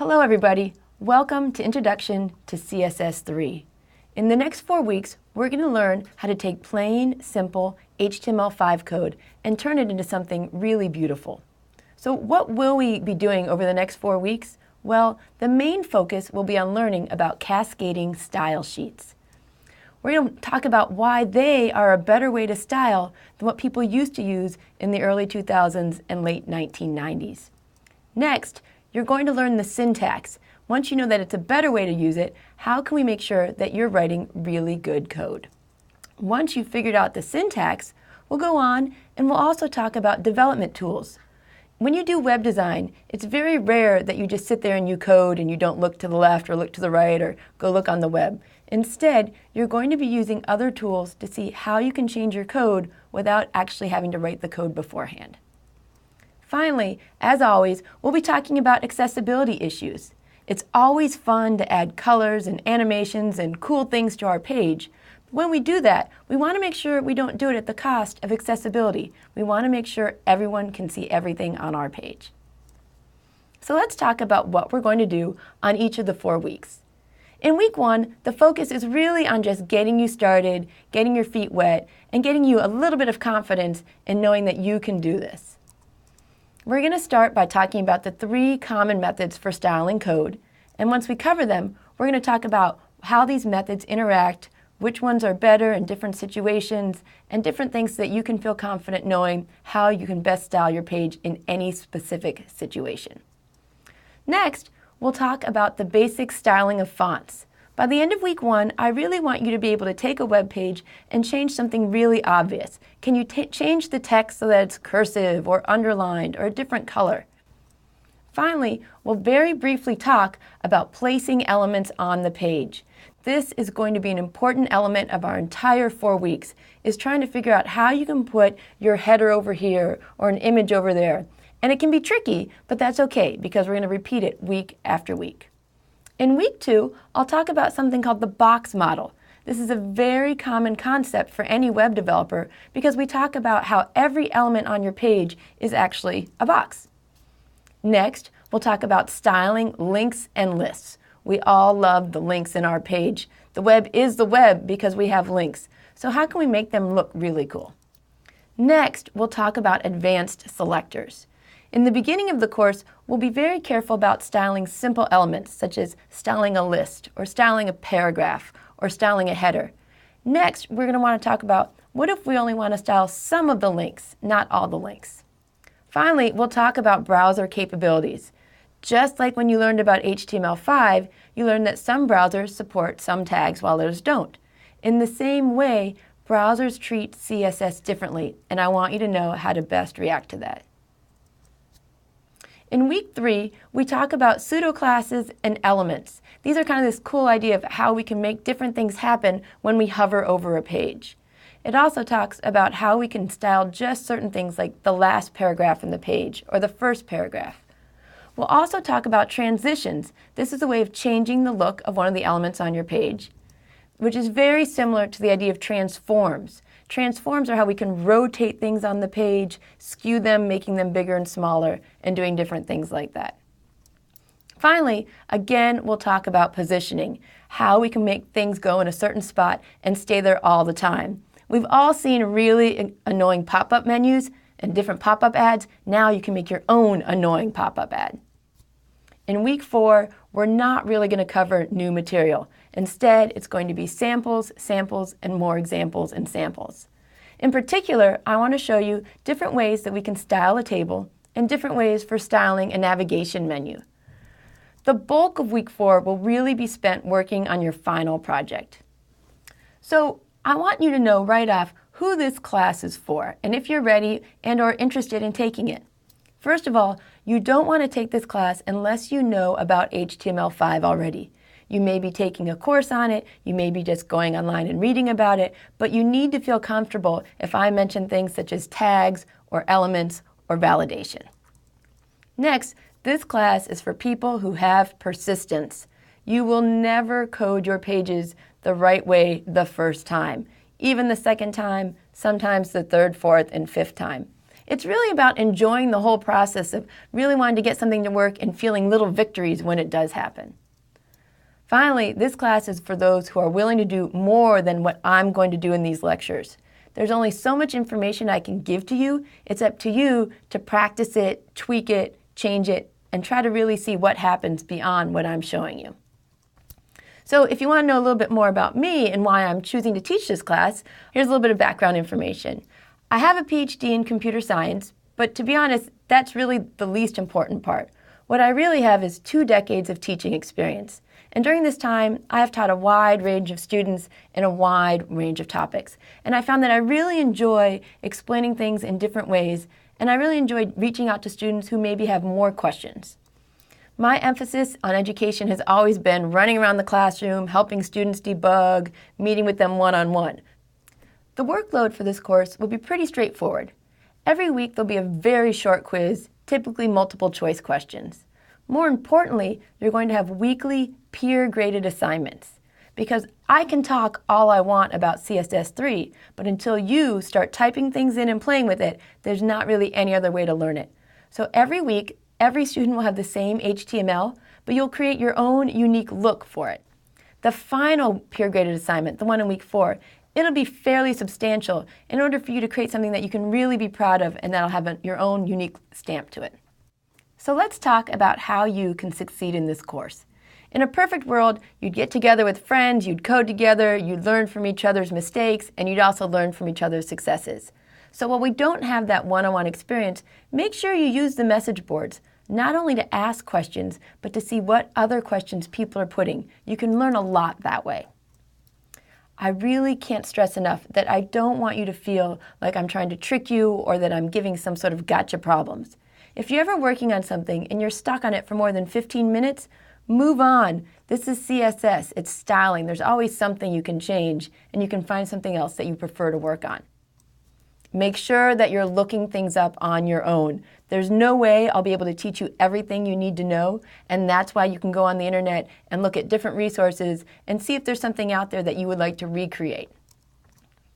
Hello everybody, welcome to Introduction to CSS 3. In the next 4 weeks, we're going to learn how to take plain, simple HTML5 code and turn it into something really beautiful. So what will we be doing over the next 4 weeks? Well, the main focus will be on learning about cascading style sheets. We're going to talk about why they are a better way to style than what people used to use in the early 2000s and late 1990s. Next, you're going to learn the syntax. Once you know that it's a better way to use it, how can we make sure that you're writing really good code? Once you've figured out the syntax, we'll go on and we'll also talk about development tools. When you do web design, it's very rare that you just sit there and you code and you don't look to the left or look to the right or go look on the web. Instead, you're going to be using other tools to see how you can change your code without actually having to write the code beforehand. Finally, as always, we'll be talking about accessibility issues. It's always fun to add colors and animations and cool things to our page. When we do that, we want to make sure we don't do it at the cost of accessibility. We want to make sure everyone can see everything on our page. So let's talk about what we're going to do on each of the 4 weeks. In week 1, the focus is really on just getting you started, getting your feet wet, and getting you a little bit of confidence in knowing that you can do this. We're going to start by talking about the 3 common methods for styling code, and once we cover them, we're going to talk about how these methods interact, which ones are better in different situations, and different things so that you can feel confident knowing how you can best style your page in any specific situation. Next, we'll talk about the basic styling of fonts. By the end of week 1, I really want you to be able to take a web page and change something really obvious. Can you change the text so that it's cursive or underlined or a different color? Finally, we'll very briefly talk about placing elements on the page. This is going to be an important element of our entire 4 weeks, is trying to figure out how you can put your header over here or an image over there. And it can be tricky, but that's okay because we're going to repeat it week after week. In week 2, I'll talk about something called the box model. This is a very common concept for any web developer because we talk about how every element on your page is actually a box. Next, we'll talk about styling links and lists. We all love the links in our page. The web is the web because we have links. So how can we make them look really cool? Next, we'll talk about advanced selectors. In the beginning of the course, we'll be very careful about styling simple elements, such as styling a list, or styling a paragraph, or styling a header. Next, we're going to want to talk about what if we only want to style some of the links, not all the links. Finally, we'll talk about browser capabilities. Just like when you learned about HTML5, you learned that some browsers support some tags while others don't. In the same way, browsers treat CSS differently, and I want you to know how to best react to that. In week 3, we talk about pseudo-classes and elements. These are kind of this cool idea of how we can make different things happen when we hover over a page. It also talks about how we can style just certain things like the last paragraph in the page or the first paragraph. We'll also talk about transitions. This is a way of changing the look of one of the elements on your page, which is very similar to the idea of transforms. Transforms are how we can rotate things on the page, skew them, making them bigger and smaller, and doing different things like that. Finally, again, we'll talk about positioning, how we can make things go in a certain spot and stay there all the time. We've all seen really annoying pop-up menus and different pop-up ads. Now you can make your own annoying pop-up ad. In week 4, we're not really going to cover new material. Instead, it's going to be samples, samples, and more examples and samples. In particular, I want to show you different ways that we can style a table and different ways for styling a navigation menu. The bulk of week 4 will really be spent working on your final project. So I want you to know right off who this class is for and if you're ready and or interested in taking it. First of all, you don't want to take this class unless you know about HTML5 already. You may be taking a course on it, you may be just going online and reading about it, but you need to feel comfortable if I mention things such as tags or elements or validation. Next, this class is for people who have persistence. You will never code your pages the right way the first time, even the second time, sometimes the third, fourth, and fifth time. It's really about enjoying the whole process of really wanting to get something to work and feeling little victories when it does happen. Finally, this class is for those who are willing to do more than what I'm going to do in these lectures. There's only so much information I can give to you. It's up to you to practice it, tweak it, change it, and try to really see what happens beyond what I'm showing you. So if you want to know a little bit more about me and why I'm choosing to teach this class, here's a little bit of background information. I have a PhD in computer science, but to be honest, that's really the least important part. What I really have is 2 decades of teaching experience. And during this time, I have taught a wide range of students in a wide range of topics. And I found that I really enjoy explaining things in different ways, and I really enjoy reaching out to students who maybe have more questions. My emphasis on education has always been running around the classroom, helping students debug, meeting with them one-on-one. The workload for this course will be pretty straightforward. Every week there'll be a very short quiz, typically multiple choice questions. More importantly, you're going to have weekly peer-graded assignments. Because I can talk all I want about CSS3, but until you start typing things in and playing with it, there's not really any other way to learn it. So every week, every student will have the same HTML, but you'll create your own unique look for it. The final peer-graded assignment, the one in week 4, it'll be fairly substantial in order for you to create something that you can really be proud of and that'll have your own unique stamp to it. So let's talk about how you can succeed in this course. In a perfect world, you'd get together with friends, you'd code together, you'd learn from each other's mistakes, and you'd also learn from each other's successes. So while we don't have that one-on-one experience, make sure you use the message boards, not only to ask questions, but to see what other questions people are putting. You can learn a lot that way. I really can't stress enough that I don't want you to feel like I'm trying to trick you or that I'm giving some sort of gotcha problems. If you're ever working on something and you're stuck on it for more than 15 minutes, move on. This is CSS. It's styling. There's always something you can change, and you can find something else that you prefer to work on. Make sure that you're looking things up on your own. There's no way I'll be able to teach you everything you need to know, and that's why you can go on the internet and look at different resources and see if there's something out there that you would like to recreate.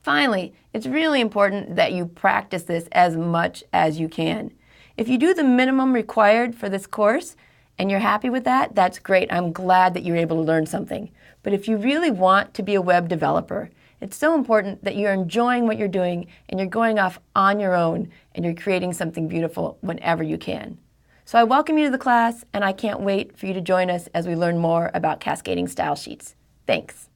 Finally, it's really important that you practice this as much as you can. If you do the minimum required for this course and you're happy with that, that's great. I'm glad that you're able to learn something. But if you really want to be a web developer, it's so important that you're enjoying what you're doing and you're going off on your own and you're creating something beautiful whenever you can. So I welcome you to the class, and I can't wait for you to join us as we learn more about cascading style sheets. Thanks.